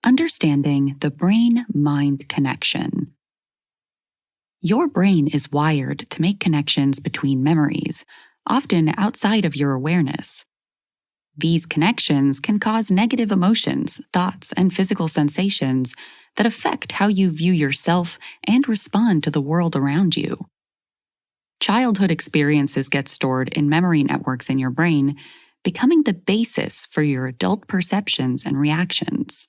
Understanding the brain-mind connection. Your brain is wired to make connections between memories, often outside of your awareness. These connections can cause negative emotions, thoughts, and physical sensations that affect how you view yourself and respond to the world around you. Childhood experiences get stored in memory networks in your brain, becoming the basis for your adult perceptions and reactions.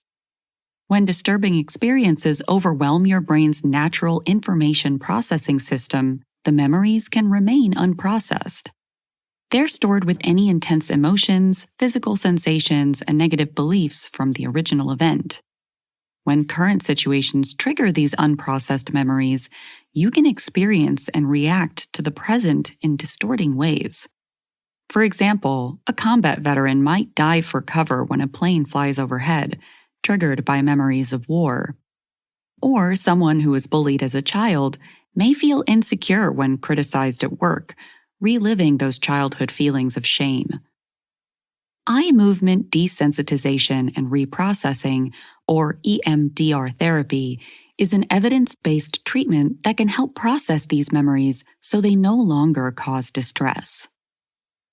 When disturbing experiences overwhelm your brain's natural information processing system, the memories can remain unprocessed. They're stored with any intense emotions, physical sensations, and negative beliefs from the original event. When current situations trigger these unprocessed memories, you can experience and react to the present in distorting ways. For example, a combat veteran might dive for cover when a plane flies overhead, triggered by memories of war. Or someone who was bullied as a child may feel insecure when criticized at work, reliving those childhood feelings of shame. Eye movement desensitization and reprocessing, or EMDR therapy, is an evidence-based treatment that can help process these memories so they no longer cause distress.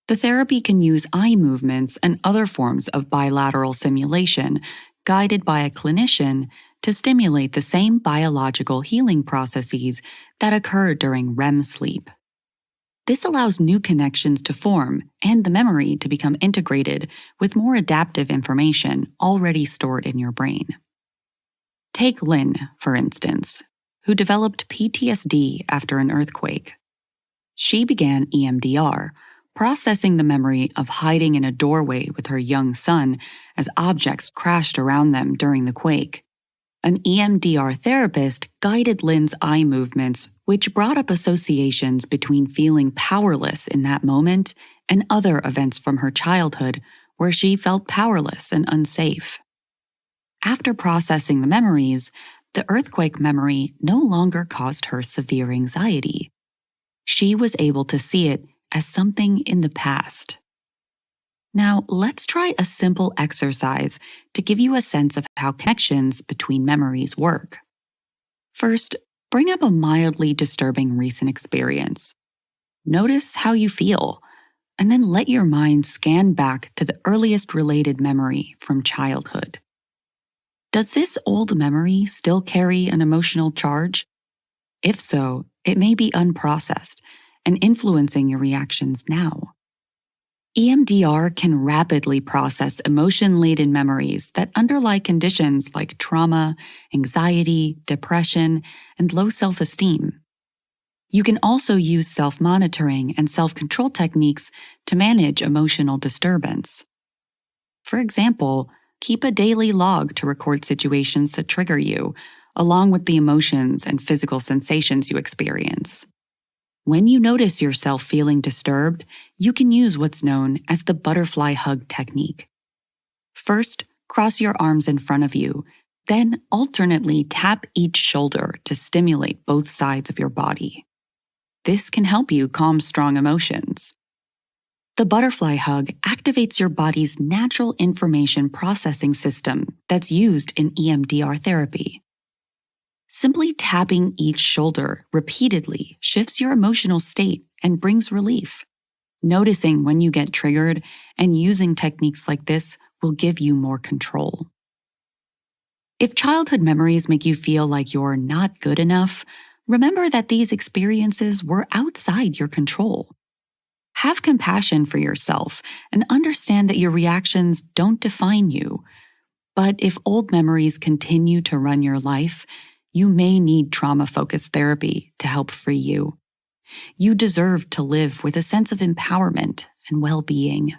The therapy can use eye movements and other forms of bilateral simulation guided by a clinician to stimulate the same biological healing processes that occur during REM sleep. This allows new connections to form and the memory to become integrated with more adaptive information already stored in your brain. Take Lynn, for instance, who developed PTSD after an earthquake. She began EMDR, processing the memory of hiding in a doorway with her young son as objects crashed around them during the quake. An EMDR therapist guided Lynn's eye movements, which brought up associations between feeling powerless in that moment and other events from her childhood where she felt powerless and unsafe. After processing the memories, the earthquake memory no longer caused her severe anxiety. She was able to see it as something in the past. Now, let's try a simple exercise to give you a sense of how connections between memories work. First, bring up a mildly disturbing recent experience. Notice how you feel, and then let your mind scan back to the earliest related memory from childhood. Does this old memory still carry an emotional charge? If so, it may be unprocessed and influencing your reactions now. EMDR can rapidly process emotion-laden memories that underlie conditions like trauma, anxiety, depression, and low self-esteem. You can also use self-monitoring and self-control techniques to manage emotional disturbance. For example, keep a daily log to record situations that trigger you, along with the emotions and physical sensations you experience. When you notice yourself feeling disturbed, you can use what's known as the butterfly hug technique. First, cross your arms in front of you, then alternately tap each shoulder to stimulate both sides of your body. This can help you calm strong emotions. The butterfly hug activates your body's natural information processing system that's used in EMDR therapy. Simply tapping each shoulder repeatedly shifts your emotional state and brings relief. Noticing when you get triggered and using techniques like this will give you more control. If childhood memories make you feel like you're not good enough, remember that these experiences were outside your control. Have compassion for yourself and understand that your reactions don't define you. But if old memories continue to run your life, you may need trauma-focused therapy to help free you. You deserve to live with a sense of empowerment and well-being.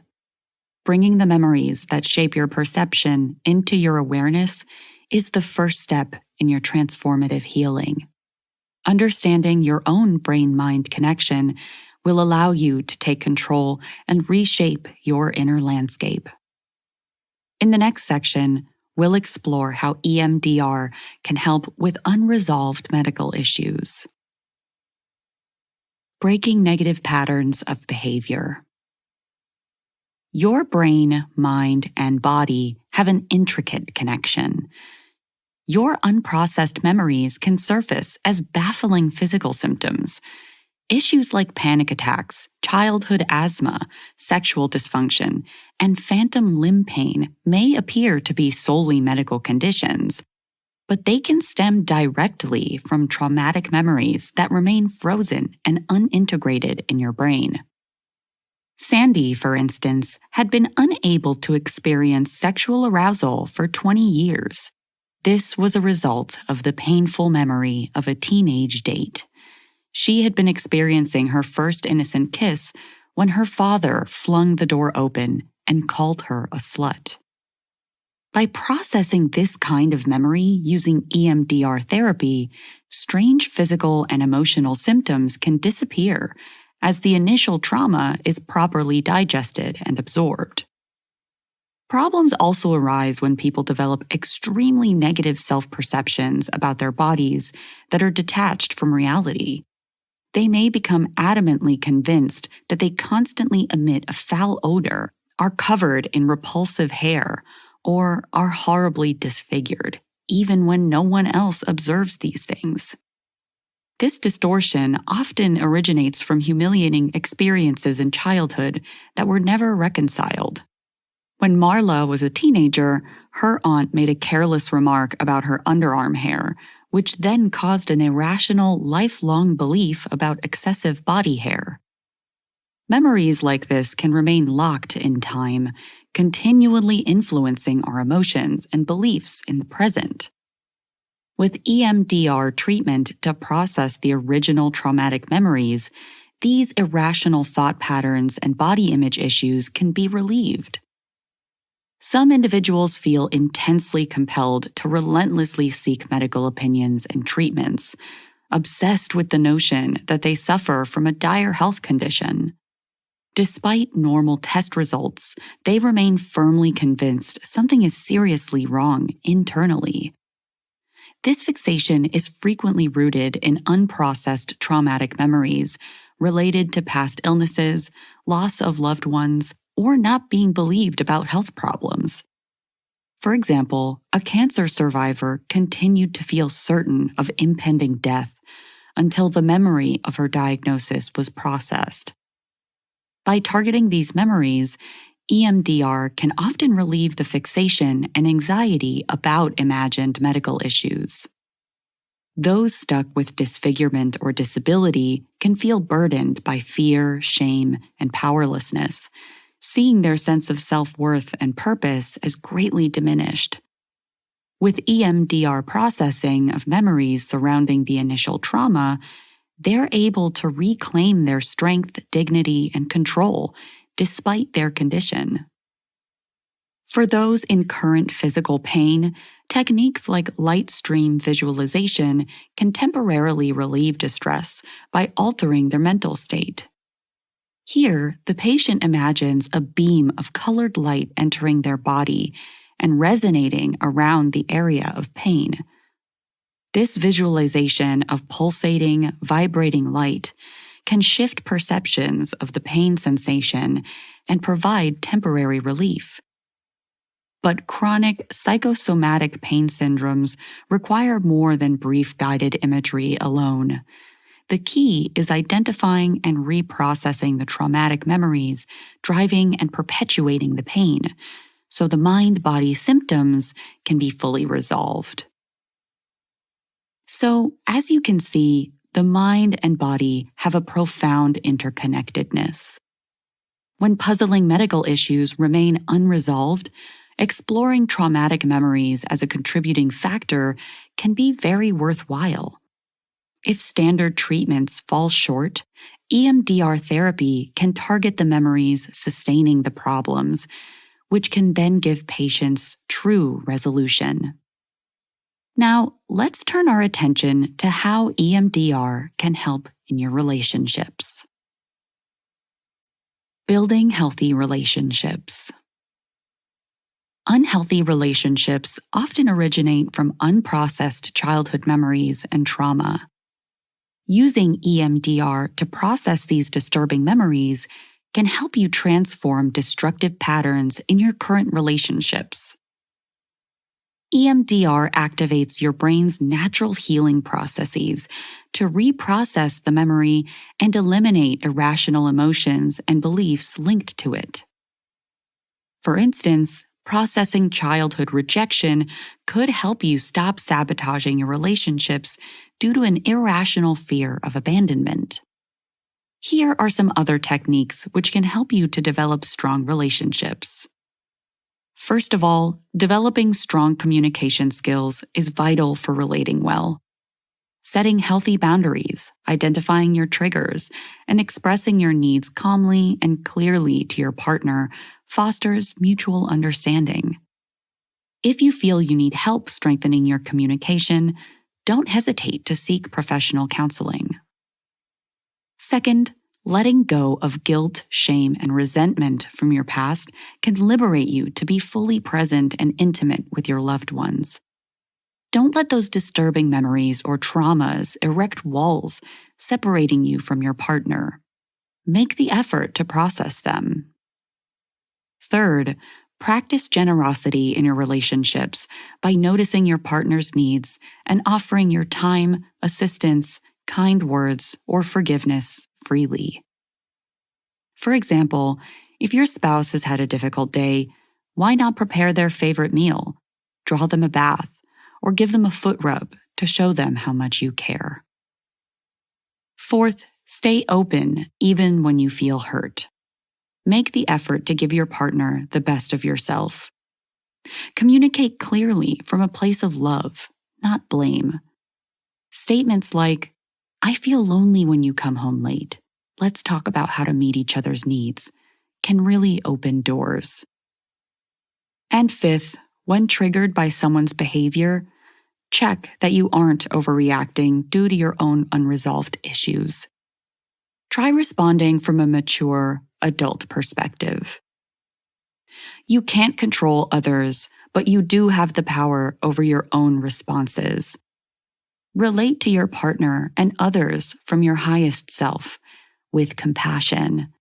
Bringing the memories that shape your perception into your awareness is the first step in your transformative healing. Understanding your own brain-mind connection will allow you to take control and reshape your inner landscape. In the next section, we'll explore how EMDR can help with unresolved medical issues. Breaking negative patterns of behavior. Your brain, mind, and body have an intricate connection. Your unprocessed memories can surface as baffling physical symptoms. Issues like panic attacks, childhood asthma, sexual dysfunction, and phantom limb pain may appear to be solely medical conditions, but they can stem directly from traumatic memories that remain frozen and unintegrated in your brain. Sandy, for instance, had been unable to experience sexual arousal for 20 years. This was a result of the painful memory of a teenage date. She had been experiencing her first innocent kiss when her father flung the door open and called her a slut. By processing this kind of memory using EMDR therapy, strange physical and emotional symptoms can disappear as the initial trauma is properly digested and absorbed. Problems also arise when people develop extremely negative self-perceptions about their bodies that are detached from reality. They may become adamantly convinced that they constantly emit a foul odor, are covered in repulsive hair, or are horribly disfigured, even when no one else observes these things. This distortion often originates from humiliating experiences in childhood that were never reconciled. When Marla was a teenager, her aunt made a careless remark about her underarm hair, which then caused an irrational, lifelong belief about excessive body hair. Memories like this can remain locked in time, continually influencing our emotions and beliefs in the present. With EMDR treatment to process the original traumatic memories, these irrational thought patterns and body image issues can be relieved. Some individuals feel intensely compelled to relentlessly seek medical opinions and treatments, obsessed with the notion that they suffer from a dire health condition. Despite normal test results, they remain firmly convinced something is seriously wrong internally. This fixation is frequently rooted in unprocessed traumatic memories related to past illnesses, loss of loved ones, or not being believed about health problems. For example, a cancer survivor continued to feel certain of impending death until the memory of her diagnosis was processed. By targeting these memories, EMDR can often relieve the fixation and anxiety about imagined medical issues. Those stuck with disfigurement or disability can feel burdened by fear, shame, and powerlessness, seeing their sense of self-worth and purpose as greatly diminished. With EMDR processing of memories surrounding the initial trauma, they're able to reclaim their strength, dignity, and control despite their condition. For those in current physical pain, techniques like light stream visualization can temporarily relieve distress by altering their mental state. Here, the patient imagines a beam of colored light entering their body and resonating around the area of pain. This visualization of pulsating, vibrating light can shift perceptions of the pain sensation and provide temporary relief. But chronic psychosomatic pain syndromes require more than brief guided imagery alone. The key is identifying and reprocessing the traumatic memories, driving and perpetuating the pain, so the mind-body symptoms can be fully resolved. So, as you can see, the mind and body have a profound interconnectedness. When puzzling medical issues remain unresolved, exploring traumatic memories as a contributing factor can be very worthwhile. If standard treatments fall short, EMDR therapy can target the memories sustaining the problems, which can then give patients true resolution. Now, let's turn our attention to how EMDR can help in your relationships. Building healthy relationships. Unhealthy relationships often originate from unprocessed childhood memories and trauma. Using EMDR to process these disturbing memories can help you transform destructive patterns in your current relationships. EMDR activates your brain's natural healing processes to reprocess the memory and eliminate irrational emotions and beliefs linked to it. For instance, processing childhood rejection could help you stop sabotaging your relationships due to an irrational fear of abandonment. Here are some other techniques which can help you to develop strong relationships. First of all, developing strong communication skills is vital for relating well. Setting healthy boundaries, identifying your triggers, and expressing your needs calmly and clearly to your partner fosters mutual understanding. If you feel you need help strengthening your communication, don't hesitate to seek professional counseling. Second, letting go of guilt, shame, and resentment from your past can liberate you to be fully present and intimate with your loved ones. Don't let those disturbing memories or traumas erect walls separating you from your partner. Make the effort to process them. Third, practice generosity in your relationships by noticing your partner's needs and offering your time, assistance, kind words, or forgiveness freely. For example, if your spouse has had a difficult day, why not prepare their favorite meal, draw them a bath, or give them a foot rub to show them how much you care? Fourth, stay open even when you feel hurt. Make the effort to give your partner the best of yourself. Communicate clearly from a place of love, not blame. Statements like, "I feel lonely when you come home late. Let's talk about how to meet each other's needs," can really open doors. And fifth, when triggered by someone's behavior, check that you aren't overreacting due to your own unresolved issues. Try responding from a mature, adult perspective. You can't control others, but you do have the power over your own responses. Relate to your partner and others from your highest self with compassion.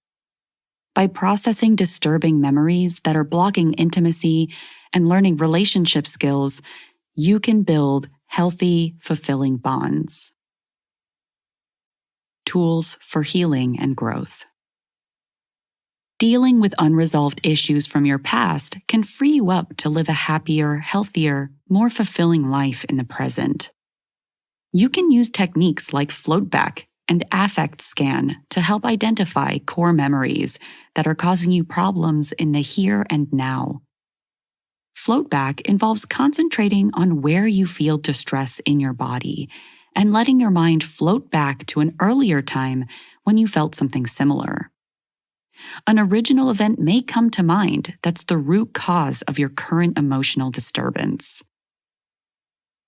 By processing disturbing memories that are blocking intimacy and learning relationship skills, you can build healthy, fulfilling bonds. Tools for healing and growth. Dealing with unresolved issues from your past can free you up to live a happier, healthier, more fulfilling life in the present. You can use techniques like float back and affect scan to help identify core memories that are causing you problems in the here and now. Float back involves concentrating on where you feel distress in your body and letting your mind float back to an earlier time when you felt something similar. An original event may come to mind that's the root cause of your current emotional disturbance.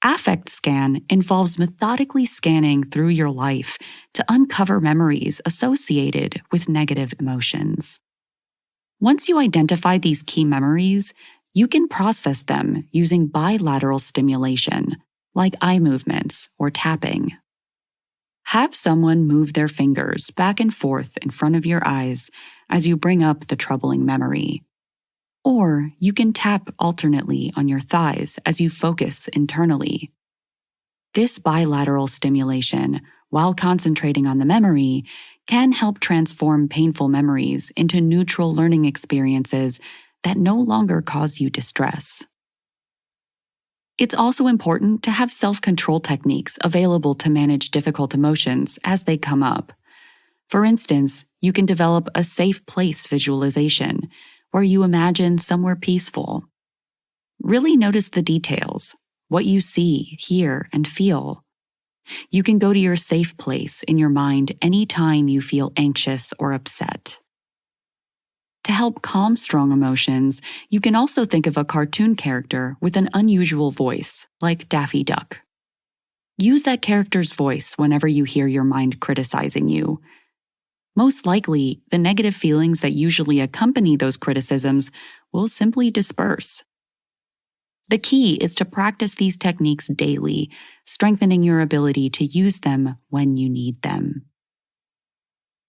Affect scan involves methodically scanning through your life to uncover memories associated with negative emotions. Once you identify these key memories, you can process them using bilateral stimulation, like eye movements or tapping. Have someone move their fingers back and forth in front of your eyes as you bring up the troubling memory. Or you can tap alternately on your thighs as you focus internally. This bilateral stimulation, while concentrating on the memory, can help transform painful memories into neutral learning experiences that no longer cause you distress. It's also important to have self-control techniques available to manage difficult emotions as they come up. For instance, you can develop a safe place visualization where you imagine somewhere peaceful. Really notice the details, what you see, hear, and feel. You can go to your safe place in your mind anytime you feel anxious or upset. To help calm strong emotions, you can also think of a cartoon character with an unusual voice, like Daffy Duck. Use that character's voice whenever you hear your mind criticizing you. Most likely, the negative feelings that usually accompany those criticisms will simply disperse. The key is to practice these techniques daily, strengthening your ability to use them when you need them.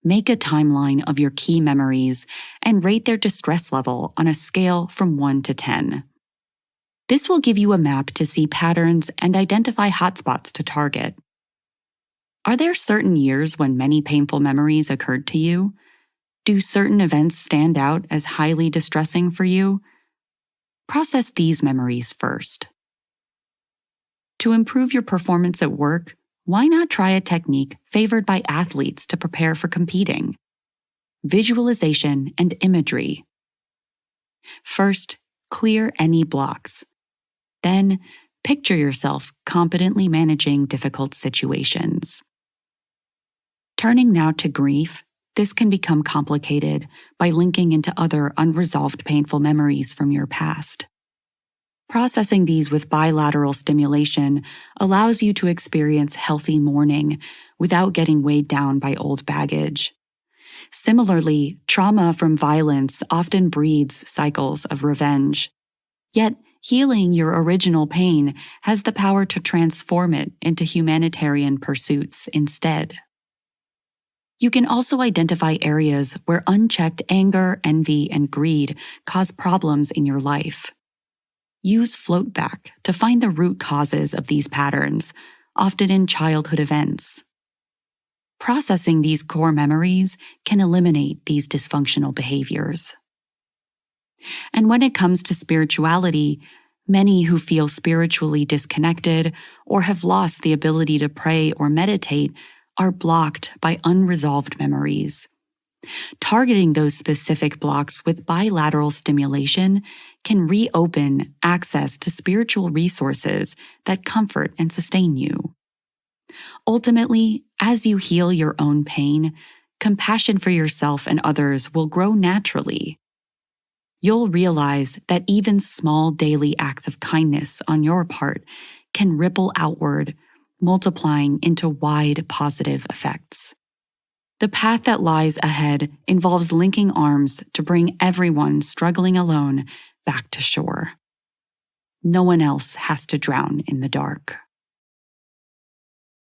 Make a timeline of your key memories and rate their distress level on a scale from 1 to 10. This will give you a map to see patterns and identify hotspots to target. Are there certain years when many painful memories occurred to you? Do certain events stand out as highly distressing for you? Process these memories first. To improve your performance at work, why not try a technique favored by athletes to prepare for competing? Visualization and imagery. First, clear any blocks. Then, picture yourself competently managing difficult situations. Turning now to grief, this can become complicated by linking into other unresolved painful memories from your past. Processing these with bilateral stimulation allows you to experience healthy mourning without getting weighed down by old baggage. Similarly, trauma from violence often breeds cycles of revenge. Yet, healing your original pain has the power to transform it into humanitarian pursuits instead. You can also identify areas where unchecked anger, envy, and greed cause problems in your life. Use floatback to find the root causes of these patterns, often in childhood events. Processing these core memories can eliminate these dysfunctional behaviors. And when it comes to spirituality, many who feel spiritually disconnected or have lost the ability to pray or meditate are blocked by unresolved memories. Targeting those specific blocks with bilateral stimulation can reopen access to spiritual resources that comfort and sustain you. Ultimately, as you heal your own pain, compassion for yourself and others will grow naturally. You'll realize that even small daily acts of kindness on your part can ripple outward, multiplying into wide positive effects. The path that lies ahead involves linking arms to bring everyone struggling alone back to shore. No one else has to drown in the dark.